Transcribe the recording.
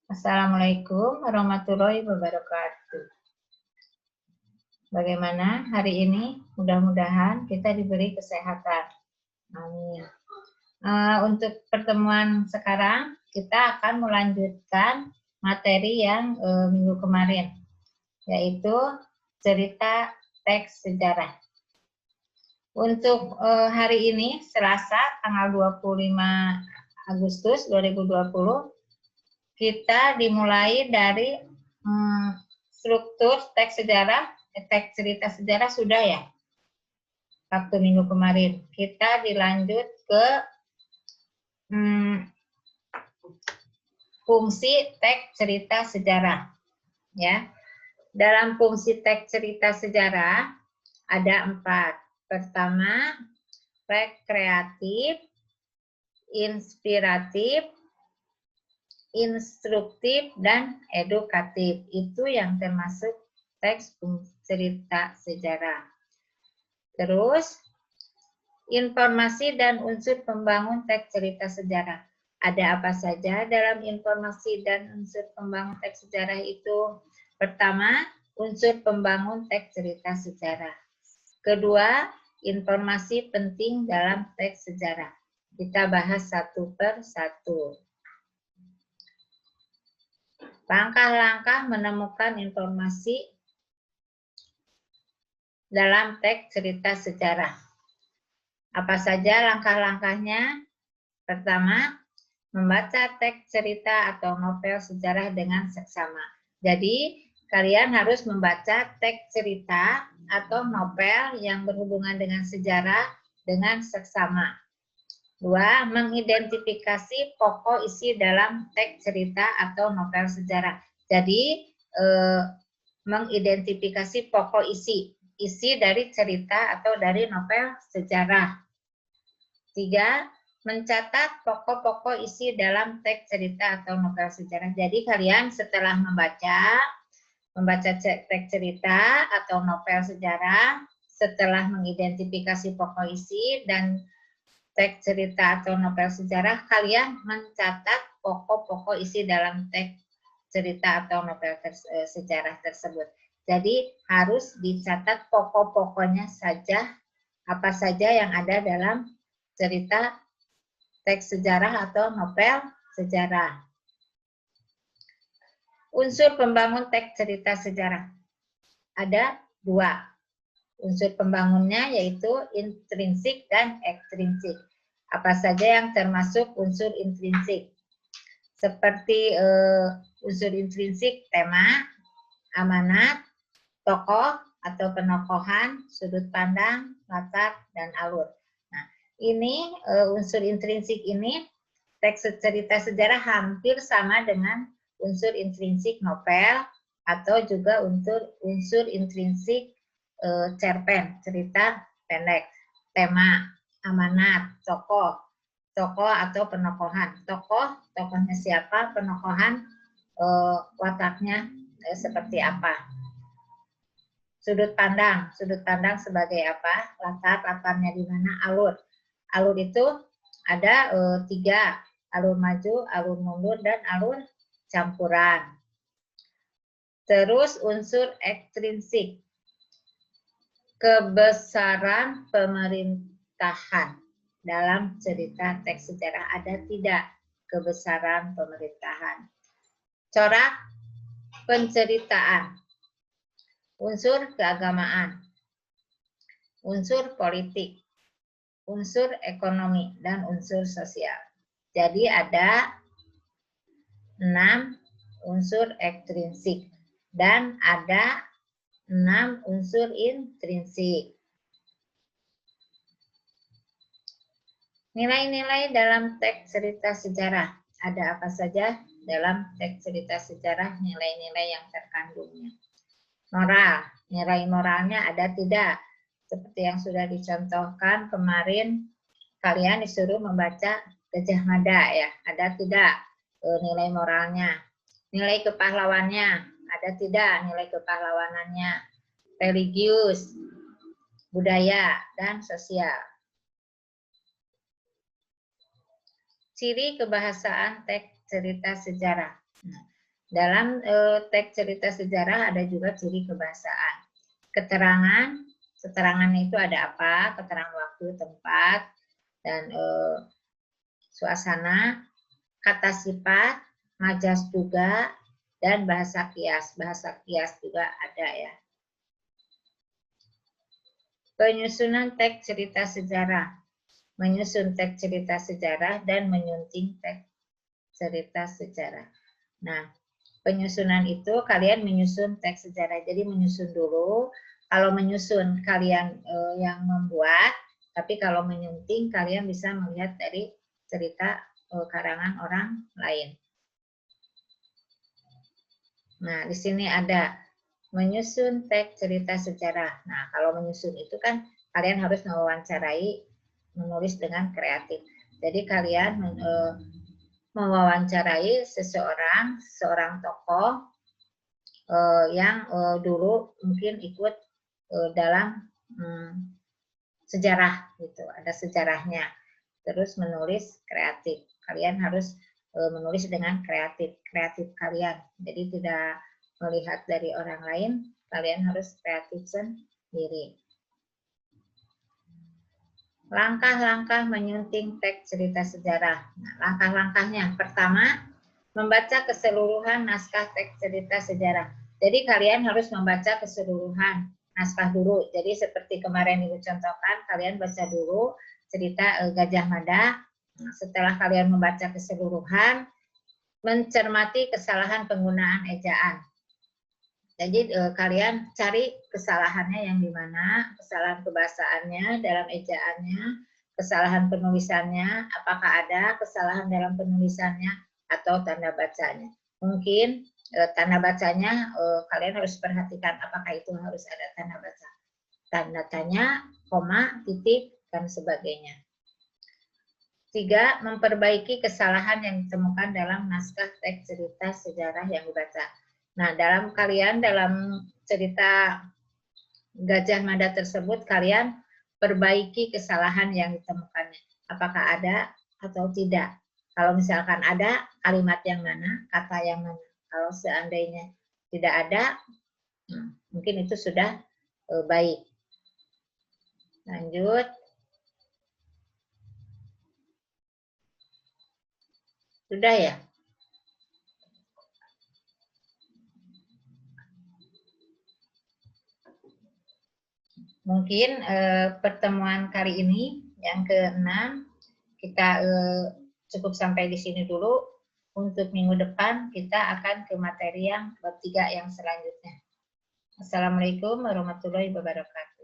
Assalamualaikum warahmatullahi wabarakatuh. Bagaimana hari ini? Mudah-mudahan kita diberi kesehatan. Amin. Untuk pertemuan sekarang, kita akan melanjutkan materi yang minggu kemarin, yaitu cerita teks sejarah. Untuk hari ini, Selasa, tanggal 25 Agustus 2020, kita dimulai dari struktur teks sejarah, teks cerita sejarah sudah ya, waktu minggu kemarin. Kita dilanjut ke fungsi teks cerita sejarah. Ya, dalam fungsi teks cerita sejarah ada 4. Pertama, rekreatif, inspiratif, instruktif, dan edukatif. Itu yang termasuk teks cerita sejarah. Terus, informasi dan unsur pembangun teks cerita sejarah. Ada apa saja dalam informasi dan unsur pembangun teks sejarah itu? Pertama, unsur pembangun teks cerita sejarah. Kedua, informasi penting dalam teks sejarah. Kita bahas satu per satu. Langkah-langkah menemukan informasi dalam teks cerita sejarah. Apa saja langkah-langkahnya? Pertama, membaca teks cerita atau novel sejarah dengan seksama. Jadi, kalian harus membaca teks cerita atau novel yang berhubungan dengan sejarah dengan seksama. 2. Mengidentifikasi pokok isi dalam teks cerita atau novel sejarah. Jadi, mengidentifikasi pokok isi dari cerita atau dari novel sejarah. 3. Mencatat pokok-pokok isi dalam teks cerita atau novel sejarah. Jadi kalian setelah membaca teks cerita atau novel sejarah, setelah mengidentifikasi pokok isi dan teks cerita atau novel sejarah, kalian mencatat pokok-pokok isi dalam teks cerita atau novel sejarah tersebut. Jadi harus dicatat pokok-pokoknya saja, apa saja yang ada dalam cerita teks sejarah atau novel sejarah. Unsur pembangun teks cerita sejarah. Ada 2. Unsur pembangunnya yaitu intrinsik dan ekstrinsik. Apa saja yang termasuk unsur intrinsik? Seperti unsur intrinsik, tema, amanat, tokoh atau penokohan, sudut pandang, latar, dan alur. Nah, ini unsur intrinsik ini teks cerita sejarah hampir sama dengan unsur intrinsik novel atau juga unsur intrinsik cerpen, cerita pendek, tema, amanat, tokoh atau penokohan. Tokohnya siapa, penokohan wataknya seperti apa. Sudut pandang sebagai apa, latarnya di mana, alur itu ada 3, alur maju, alur mundur, dan alur campuran. Terus unsur ekstrinsik, kebesaran pemerintahan. Dalam cerita teks sejarah ada tidak kebesaran pemerintahan? Corak penceritaan, unsur keagamaan, unsur politik, unsur ekonomi, dan unsur sosial. Jadi ada 6 unsur ekstrinsik dan ada 6 unsur intrinsik. Nilai-nilai dalam teks cerita sejarah. Ada apa saja dalam teks cerita sejarah, nilai-nilai yang terkandungnya? Moral, nilai moralnya ada tidak? Seperti yang sudah dicontohkan kemarin, kalian disuruh membaca Gajah Mada ya, ada tidak nilai moralnya? Nilai kepahlawannya, ada tidak nilai kepahlawanannya? Religius, budaya, dan sosial. Ciri kebahasaan teks cerita sejarah. Dalam teks cerita sejarah ada juga ciri kebahasaan. Keterangannya itu ada apa? Keterangan waktu, tempat, dan suasana, kata sifat, majas juga, dan bahasa kias. Bahasa kias juga ada ya. Penyusunan teks cerita sejarah. Menyusun teks cerita sejarah dan menyunting teks cerita sejarah. Nah, penyusunan itu kalian menyusun teks sejarah. Jadi menyusun dulu. Kalau menyusun kalian yang membuat, tapi kalau menyunting kalian bisa melihat dari cerita karangan orang lain. Nah, di sini ada menyusun teks cerita sejarah. Nah, kalau menyusun itu kan kalian harus mewawancarai, menulis dengan kreatif. Jadi kalian mewawancarai seorang tokoh yang dulu mungkin ikut dalam sejarah gitu, ada sejarahnya. Terus menulis kreatif. Kalian harus menulis dengan kreatif kalian. Jadi tidak melihat dari orang lain, kalian harus kreatif sendiri. Langkah-langkah menyunting teks cerita sejarah. Nah, langkah-langkahnya, pertama, membaca keseluruhan naskah teks cerita sejarah. Jadi kalian harus membaca keseluruhan naskah dulu. Jadi seperti kemarin Ibu contohkan, kalian baca dulu cerita Gajah Mada. Nah, setelah kalian membaca keseluruhan, mencermati kesalahan penggunaan ejaan. Jadi kalian cari kesalahannya yang di mana, kesalahan kebahasaannya dalam ejaannya, kesalahan penulisannya, apakah ada kesalahan dalam penulisannya atau tanda bacanya. Mungkin tanda bacanya kalian harus perhatikan apakah itu harus ada tanda baca. Tanda tanya, koma, titik, dan sebagainya. 3. Memperbaiki kesalahan yang ditemukan dalam naskah teks cerita sejarah yang dibaca. Nah, dalam cerita Gajah Mada tersebut, kalian perbaiki kesalahan yang ditemukannya. Apakah ada atau tidak? Kalau misalkan ada, kalimat yang mana, kata yang mana. Kalau seandainya tidak ada, mungkin itu sudah baik. Lanjut. Sudah ya? Mungkin pertemuan kali ini yang ke-6 kita cukup sampai di sini dulu. Untuk minggu depan kita akan ke materi yang bab 3 yang selanjutnya. Assalamualaikum warahmatullahi wabarakatuh.